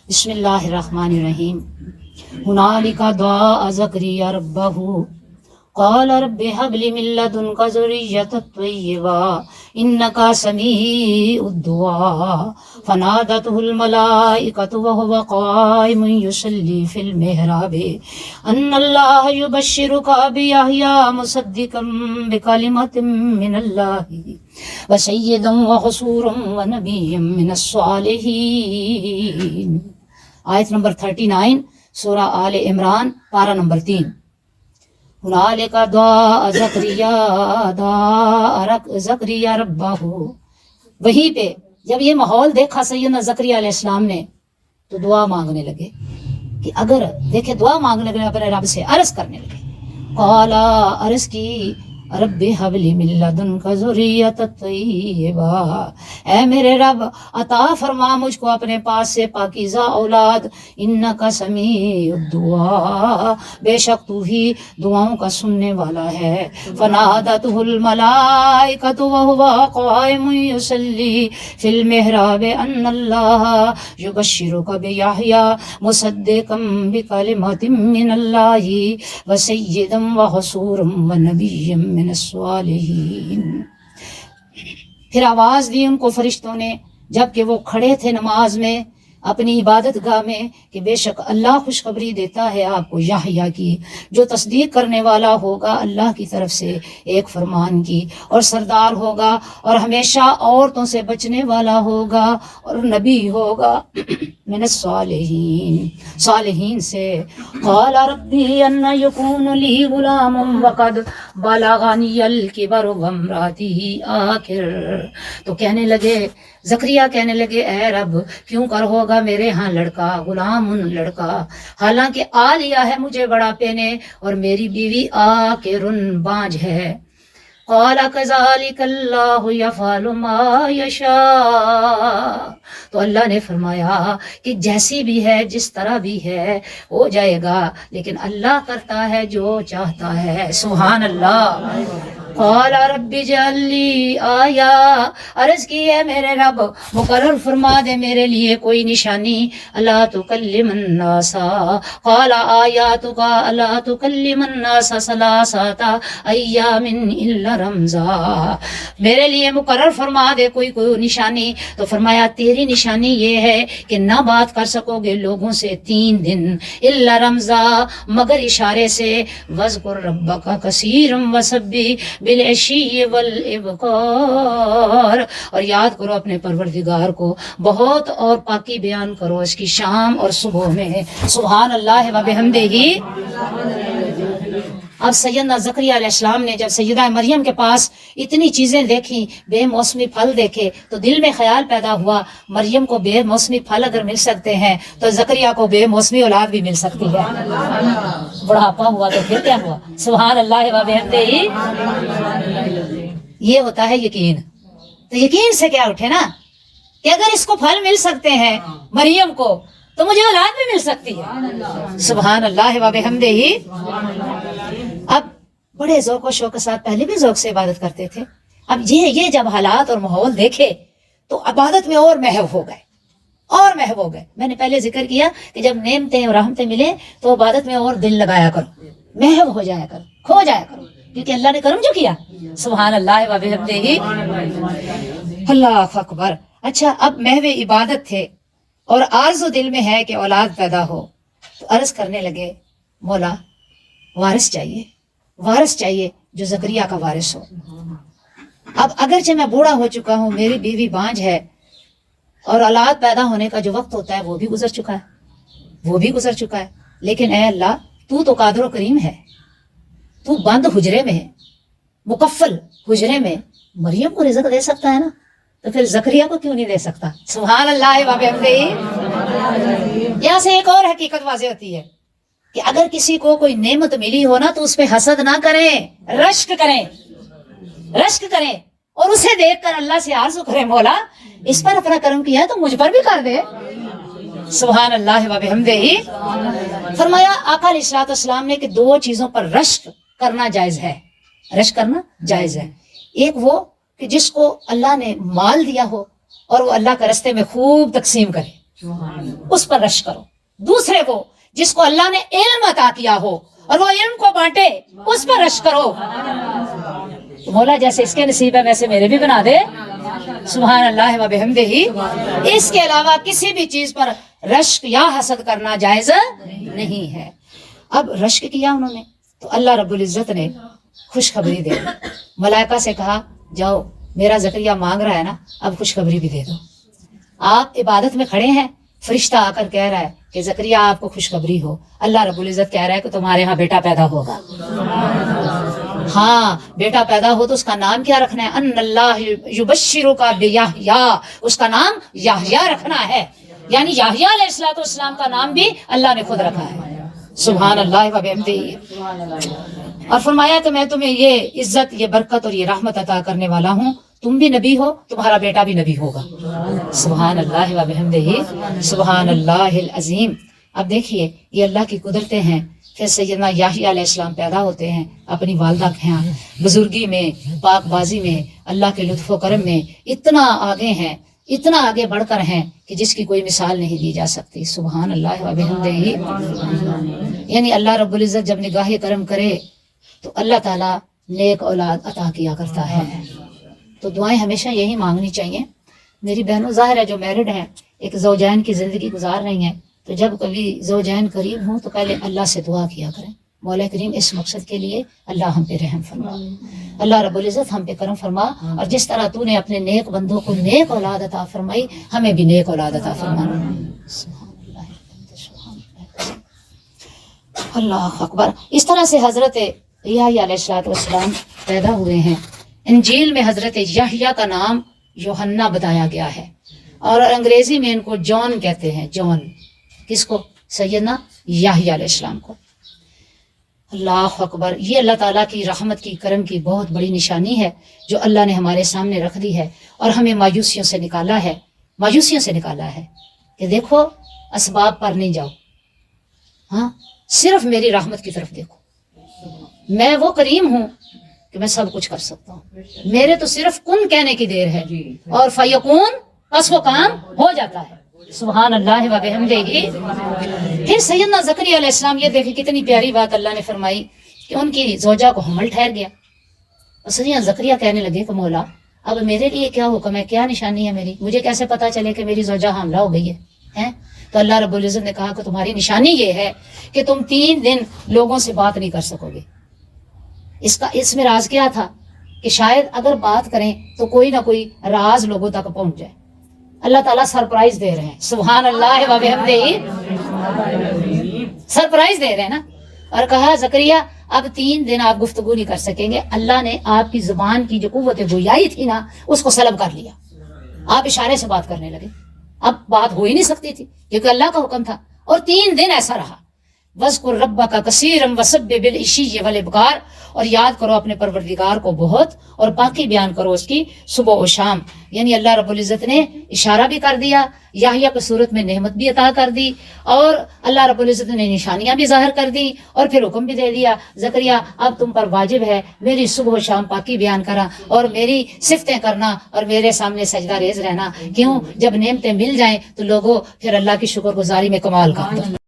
بسم اللہ الرحمن الرحیم هنالک دعا زکریا ربہ قال رب هب لي من لدنك ذرية طيبة إنك سميع الدعاء فنادته الملائكة وهو قائم يصلي في المحراب أن الله يبشرك بيحيى مصدقا بكلمة من الله وسيدا وحصورا ونبيا من الصالحين. آیت نمبر 39 سورہ آل عمران پارہ نمبر 3. ہنالک دعا زکریا ربہ، وہیں پہ جب یہ ماحول دیکھا سیدنا زکریا علیہ السلام نے تو دعا مانگنے لگے کہ اگر دیکھے دعا مانگنے لگے اپنے رب سے عرض کرنے لگے. قالا عرض کی رب حب لی من لدنک ذریۃ طیبہ، اے میرے رب عطا فرما مجھ کو اپنے پاس سے پاکیزہ اولاد. انک سمیع الدعاء، بے شک تو ہی دعاؤں کا سننے والا ہے. فنادته الملائکۃ وهو قائم یصلی فی المحراب ان اللہ یبشرک بیحییٰ مصدقا بکلمۃ من اللہ وسیدا وحصورا ونبیا من الصالحین. پھر آواز دی ان کو فرشتوں نے جب کہ وہ کھڑے تھے نماز میں اپنی عبادت گاہ میں کہ بے شک اللہ خوشخبری دیتا ہے آپ کو یحییٰ کی، جو تصدیق کرنے والا ہوگا اللہ کی طرف سے ایک فرمان کی، اور سردار ہوگا اور ہمیشہ عورتوں سے بچنے والا ہوگا اور نبی ہوگا من الصالحین، صالحین سے. قال ربی ان یکون لی غلام وقد بلغنی الکبر وامراتی آخر. تو کہنے لگے زکریا کہنے لگے اے رب کیوں کر ہوگا میرے ہاں لڑکا، غلام لڑکا، حالانکہ آ لیا ہے مجھے بڑھاپے نے اور میری بیوی آکرن بانجھ ہے. قال کذالک اللہ یفعل ما یشاء، تو اللہ نے فرمایا کہ جیسی بھی ہے جس طرح بھی ہے ہو جائے گا، لیکن اللہ کرتا ہے جو چاہتا ہے. سبحان اللہ. قال رب اجعل لی آیا، عرض کی ہے میرے رب مقرر فرما دے میرے لیے کوئی نشانی. اللہ تکلم الناس، قال آیاتک اللہ تکلم الناس ثلاثۃ ایام الا رمزا، میرے لیے مقرر فرما دے کوئی نشانی. تو فرمایا تیری نشانی یہ ہے کہ نہ بات کر سکو گے لوگوں سے 3 دن، الا رمزا مگر اشارے سے. واذکر ربک کثیرا وسبح بالعشی والابکار، اور یاد کرو اپنے پروردگار کو بہت اور پاکی بیان کرو اس کی شام اور صبح میں. سبحان اللہ و بحمدہ. اب سیدنا زکریا علیہ السلام نے جب سیدہ مریم کے پاس اتنی چیزیں دیکھیں، بے موسمی پھل دیکھے، تو دل میں خیال پیدا ہوا مریم کو بے موسمی پھل اگر مل سکتے ہیں تو زکریا کو بے موسمی اولاد بھی مل سکتی ہے. بڑھاپا ہوا تو پھر کیا ہوا. سبحان اللہ و بحمدہ. یہ ہوتا ہے یقین. تو یقین سے کیا اٹھے نا کہ اگر اس کو پھل مل سکتے ہیں مریم کو تو مجھے اولاد بھی مل سکتی ہے. سبحان اللہ و بحمدہ. اب بڑے ذوق و شوق کے ساتھ پہلے بھی ذوق سے عبادت کرتے تھے. اب یہ جب حالات اور ماحول دیکھے تو عبادت میں اور محو ہو گئے اور محو ہو گئے. میں نے پہلے ذکر کیا کہ جب نعمتیں اور رحمتیں ملیں تو عبادت میں اور دل لگایا کرو، محو ہو جایا کرو، کھو جایا کرو، کیونکہ اللہ نے کرم جو کیا. سبحان اللہ و بحمدہ. اللہ اکبر. اچھا اب محو عبادت تھے اور آرزو دل میں ہے کہ اولاد پیدا ہو، تو عرض کرنے لگے مولا وارث چاہیے، وارث چاہیے جو زکریا کا وارث ہو. اب اگرچہ میں بوڑھا ہو چکا ہوں، میری بیوی بانجھ ہے اور اولاد پیدا ہونے کا جو وقت ہوتا ہے وہ بھی گزر چکا ہے، لیکن اے اللہ تو قادر و کریم ہے. تو بند حجرے میں، مکفل حجرے میں مریم کو رزق دے سکتا ہے نا، تو پھر زکریا کو کیوں نہیں دے سکتا. سبحان اللہ و بحمدہ. یہاں سے ایک اور حقیقت واضح ہوتی ہے کہ اگر کسی کو کوئی نعمت ملی ہو نا تو اس پہ حسد نہ کریں، رشک کریں اور اسے دیکھ کر اللہ سے آرزو کریں مولا اس پر اپنا کرم کیا ہے تو مجھ پر بھی کر دے. سبحان اللہ و بحمدہ. فرمایا آقا علیہ الصلوۃ والسلام نے کہ 2 چیزوں پر رشک کرنا جائز ہے. ایک وہ کہ جس کو اللہ نے مال دیا ہو اور وہ اللہ کے راستے میں خوب تقسیم کرے، उस पर रश करो। दूसरे को जिसको अल्लाह ने इल्म अता किया हो और वो इल्म को बांटे, उस पर रश करो। तो मौला जैसे इसके नसीब है वैसे मेरे भी बना दे। सुभान अल्लाह व बिहम्दिही। इसके अलावा किसी भी चीज पर रश्क या हसद करना जायज नहीं है। अब रश्क किया उन्होंने तो अल्लाह रब्बुल इज्जत ने खुशखबरी दे दी। मलाइका से कहा जाओ, मेरा ज़करिया मांग रहा है ना, अब खुशखबरी भी दे दो। आप इबादत में खड़े हैं, फरिश्ता आकर कह रहा है कि ज़करिया आपको खुशखबरी हो। अल्लाह रब्बुल इज्जत कह रहा है कि तुम्हारे यहाँ बेटा पैदा होगा। हाँ, बेटा पैदा हो तो उसका नाम क्या रखना है? अन्नल्लाह युबश्शिरुका बियाहया, उसका नाम याहया रखना है। यानी याहया अलैहिस्सलाम का नाम भी अल्लाह ने खुद रखा है। सुभान अल्लाह व बिहम्दिही। और फरमाया कि मैं तुम्हें ये इज्जत, ये बरकत और ये रहमत अता करने वाला हूँ। तुम भी नबी हो, तुम्हारा बेटा भी नबी होगा। सुभान अल्लाह व बिहम्दिही, सुभान अल्लाहिल अज़ीम। अब देखिए ये अल्लाह की कुदरतें हैं। फिर सैयदना याहया अलैहिस्सलाम पैदा होते हैं अपनी वालदा के यहाँ। बुजुर्गी में, पाकबाजी में, अल्लाह के लुत्फ़ व करम में इतना आगे हैं, इतना आगे बढ़कर हैं कि जिसकी कोई मिसाल नहीं दी जा सकती। सुभान अल्लाह व बिहम्दिही। यानी अल्लाह रब्बुल इज्जत जब निगाह करम करे तो अल्लाह ताला नेक औलाद अता किया करता है। तो दुआएं हमेशा यही मांगनी चाहिए। मेरी बहनों, ज़ाहिर है जो मैरिड हैं एक ज़ौजैन की ज़िंदगी गुजार रही हैं, तो जब कभी ज़ौजैन करीब हों तो पहले अल्लाह से दुआ किया करें, मौला करीम इस मकसद के लिए अल्लाह हम पे रहम फरमा, अल्लाह रब्बुल इज़्ज़त हम पे करम फरमा, और जिस तरह तूने अपने नेक बंदों को नेक औलाद अता फरमाई, हमें भी नेक औलाद अता फरमा। अल्लाह अकबर। इस तरह से हज़रत याहया अलैहिस्सलाम पैदा हुए हैं। इंजील में हज़रत याहया का नाम यूहन्ना बताया गया है और अंग्रेजी में इनको जॉन कहते हैं। जॉन किसको? सैयदना याहया अलैहिस्सलाम को। अल्लाह अकबर। ये अल्लाह ताला की रहमत की, करम की बहुत बड़ी निशानी है जो अल्लाह ने हमारे सामने रख दी है और हमें मायूसियों से निकाला है। मायूसियों से निकाला है कि देखो असबाब पर नहीं जाओ, हाँ सिर्फ मेरी रहमत की तरफ देखो। मैं वो करीम हूँ कि मैं सब कुछ कर सकता हूँ। मेरे तो सिर्फ कुन कहने की देर है और फयकून, बस वो काम हो जाता है। सुभान अल्लाह व बिहम्दिही। फिर सैयदना ज़करिया अलैहिस्सलाम, ये देखिए कितनी प्यारी बात अल्लाह ने फरमाई कि उनकी ज़ौजा को हमल ठहर गया। और सैयदना ज़करिया कहने लगे कि मौला अब मेरे लिए क्या हुक्म है, क्या निशानी है मेरी, मुझे कैसे पता चले कि मेरी ज़ौजा हामला हो गई है, हैं? तो अल्लाह रब्बुल इज़्ज़त ने कहा कि तुम्हारी निशानी ये है कि तुम 3 दिन लोगों से बात नहीं कर सकोगे। इसमें राज क्या था कि शायद अगर बात करें तो कोई ना कोई राज लोगों तक पहुंच जाए। अल्लाह ताला सरप्राइज दे रहे हैं। सुभान अल्लाह व बिहम्दिही। सरप्राइज दे रहे हैं ना। और कहा ज़करिया अब 3 दिन आप गुफ्तगू नहीं कर सकेंगे। अल्लाह ने आपकी जुबान की जो कुव्वत गोयाई थी ना, उसको सलब कर लिया। आप इशारे से बात करने लगे। अब बात हो ही नहीं सकती थी क्योंकि अल्लाह का हुक्म था। और 3 दिन ऐसा रहा। वज़्कुर रब्बका कसीरन वसब्बिह बिल इश्यि वल इब्कार, और याद करो अपने परवरदिगार को बहुत और बाकी बयान करो उसकी सुबह और शाम। यानी अल्लाह रब्बुल इज़्ज़त ने इशारा भी कर दिया, याहया की सूरत में नेमत भी अता कर दी, और अल्लाह रब्बुल इज़्ज़त ने निशानियां भी ज़ाहिर कर दी, और फिर हुक्म भी दे दिया ज़करिया अब तुम पर वाजिब है मेरी सुबह और शाम पाकी बयान करा और मेरी सिफतें करना और मेरे सामने सजदा रेज रहना। क्यों? जब नेमतें मिल जाएं तो लोगों फिर अल्लाह की शुक्रगुजारी में कमाल कर दो।